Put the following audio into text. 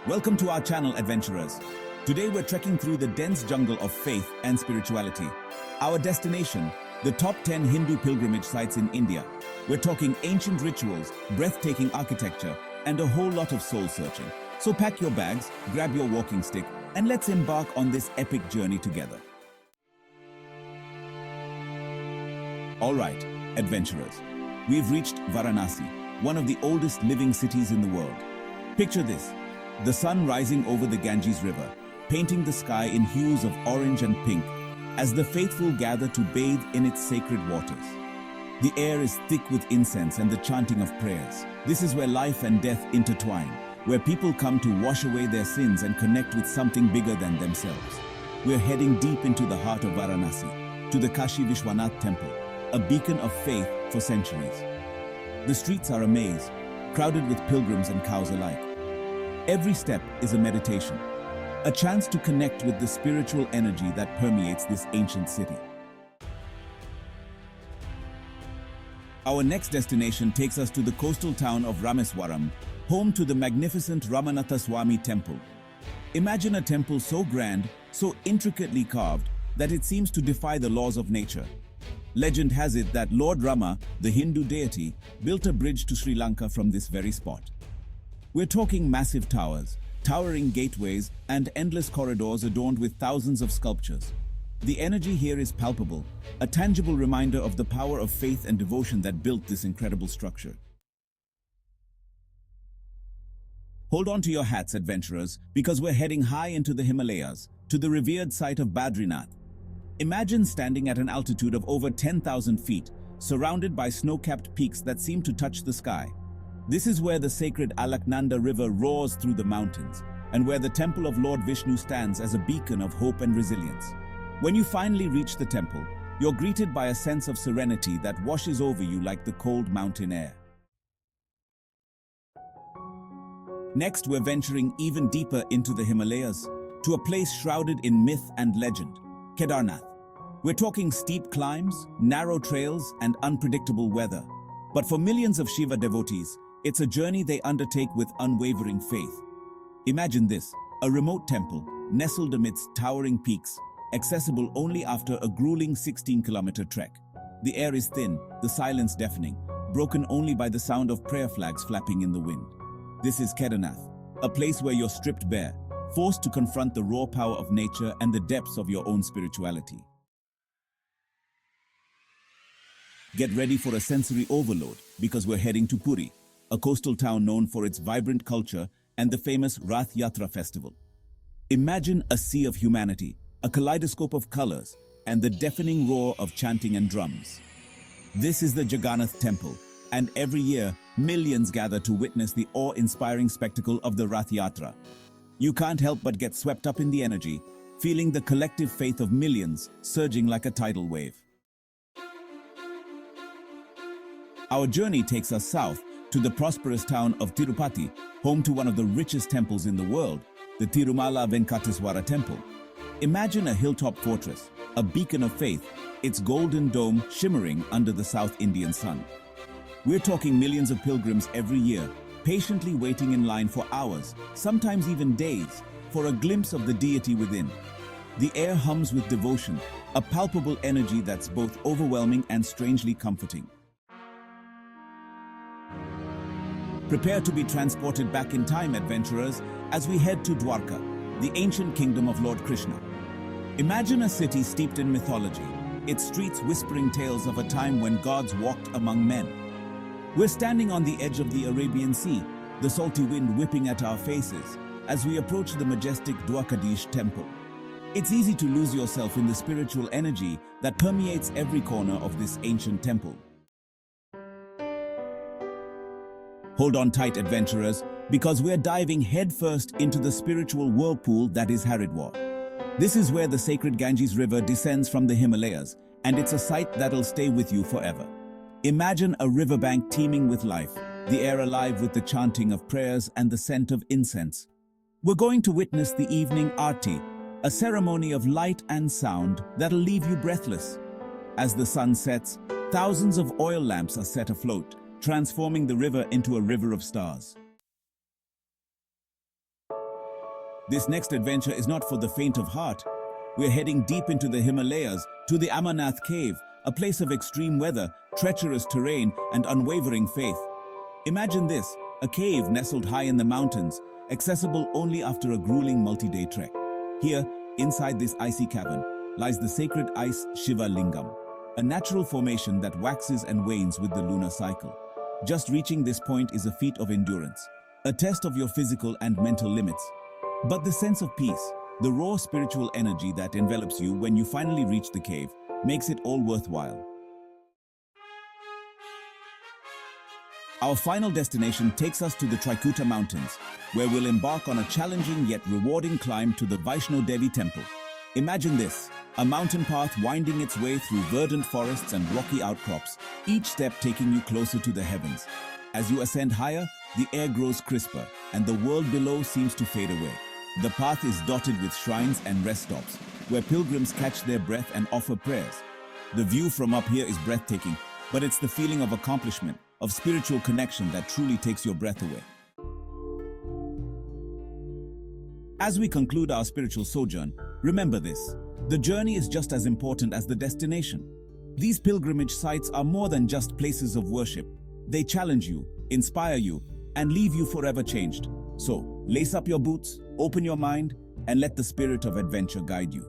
Welcome to our channel, adventurers. Today we're trekking through the dense jungle of faith and spirituality. Our destination, the top 10 Hindu pilgrimage sites in India. We're talking ancient rituals, breathtaking architecture, and a whole lot of soul searching. So pack your bags, grab your walking stick, and let's embark on this epic journey together. Alright, adventurers. We've reached Varanasi, one of the oldest living cities in the world. Picture this. The sun rising over the Ganges River, painting the sky in hues of orange and pink, as the faithful gather to bathe in its sacred waters. The air is thick with incense and the chanting of prayers. This is where life and death intertwine, where people come to wash away their sins and connect with something bigger than themselves. We're heading deep into the heart of Varanasi, to the Kashi Vishwanath temple, a beacon of faith for centuries. The streets are a maze, crowded with pilgrims and cows alike. Every step is a meditation, a chance to connect with the spiritual energy that permeates this ancient city. Our next destination takes us to the coastal town of Rameswaram, home to the magnificent Ramanatha Swami temple. Imagine a temple so grand, so intricately carved, that it seems to defy the laws of nature. Legend has it that Lord Rama, the Hindu deity, built a bridge to Sri Lanka from this very spot. We're talking massive towers, towering gateways, and endless corridors adorned with thousands of sculptures. The energy here is palpable, a tangible reminder of the power of faith and devotion that built this incredible structure. Hold on to your hats, adventurers, because we're heading high into the Himalayas, to the revered site of Badrinath. Imagine standing at an altitude of over 10,000 feet, surrounded by snow-capped peaks that seem to touch the sky. This is where the sacred Alaknanda river roars through the mountains, and where the temple of Lord Vishnu stands as a beacon of hope and resilience. When you finally reach the temple, you're greeted by a sense of serenity that washes over you like the cold mountain air. Next, we're venturing even deeper into the Himalayas, to a place shrouded in myth and legend, Kedarnath. We're talking steep climbs, narrow trails, and unpredictable weather. But for millions of Shiva devotees, it's a journey they undertake with unwavering faith. Imagine this, a remote temple, nestled amidst towering peaks, accessible only after a grueling 16-kilometer trek. The air is thin, the silence deafening, broken only by the sound of prayer flags flapping in the wind. This is Kedarnath, a place where you're stripped bare, forced to confront the raw power of nature and the depths of your own spirituality. Get ready for a sensory overload, because we're heading to Puri, a coastal town known for its vibrant culture and the famous Rath Yatra festival. Imagine a sea of humanity, a kaleidoscope of colors, and the deafening roar of chanting and drums. This is the Jagannath temple, and every year, millions gather to witness the awe-inspiring spectacle of the Rath Yatra. You can't help but get swept up in the energy, feeling the collective faith of millions surging like a tidal wave. Our journey takes us south to the prosperous town of Tirupati, home to one of the richest temples in the world, the Tirumala Venkateswara temple. Imagine a hilltop fortress, a beacon of faith, its golden dome shimmering under the South Indian sun. We're talking millions of pilgrims every year, patiently waiting in line for hours, sometimes even days, for a glimpse of the deity within. The air hums with devotion, a palpable energy that's both overwhelming and strangely comforting. Prepare to be transported back in time, adventurers, as we head to Dwarka, the ancient kingdom of Lord Krishna. Imagine a city steeped in mythology, its streets whispering tales of a time when gods walked among men. We're standing on the edge of the Arabian Sea, the salty wind whipping at our faces, as we approach the majestic Dwarkadish temple. It's easy to lose yourself in the spiritual energy that permeates every corner of this ancient temple. Hold on tight, adventurers, because we're diving headfirst into the spiritual whirlpool that is Haridwar. This is where the sacred Ganges River descends from the Himalayas, and it's a sight that'll stay with you forever. Imagine a riverbank teeming with life, the air alive with the chanting of prayers and the scent of incense. We're going to witness the evening Aarti, a ceremony of light and sound that'll leave you breathless. As the sun sets, thousands of oil lamps are set afloat, transforming the river into a river of stars. This next adventure is not for the faint of heart. We're heading deep into the Himalayas to the Amarnath Cave, a place of extreme weather, treacherous terrain, and unwavering faith. Imagine this, a cave nestled high in the mountains, accessible only after a grueling multi-day trek. Here, inside this icy cavern, lies the sacred ice Shiva Lingam, a natural formation that waxes and wanes with the lunar cycle. Just reaching this point is a feat of endurance, a test of your physical and mental limits. But the sense of peace, the raw spiritual energy that envelops you when you finally reach the cave, makes it all worthwhile. Our final destination takes us to the Trikuta Mountains, where we'll embark on a challenging yet rewarding climb to the Vaishno Devi temple. Imagine this, a mountain path winding its way through verdant forests and rocky outcrops, each step taking you closer to the heavens. As you ascend higher, the air grows crisper, and the world below seems to fade away. The path is dotted with shrines and rest stops, where pilgrims catch their breath and offer prayers. The view from up here is breathtaking, but it's the feeling of accomplishment, of spiritual connection that truly takes your breath away. As we conclude our spiritual sojourn, remember this: the journey is just as important as the destination. These pilgrimage sites are more than just places of worship. They challenge you, inspire you, and leave you forever changed. So, lace up your boots, open your mind, and let the spirit of adventure guide you.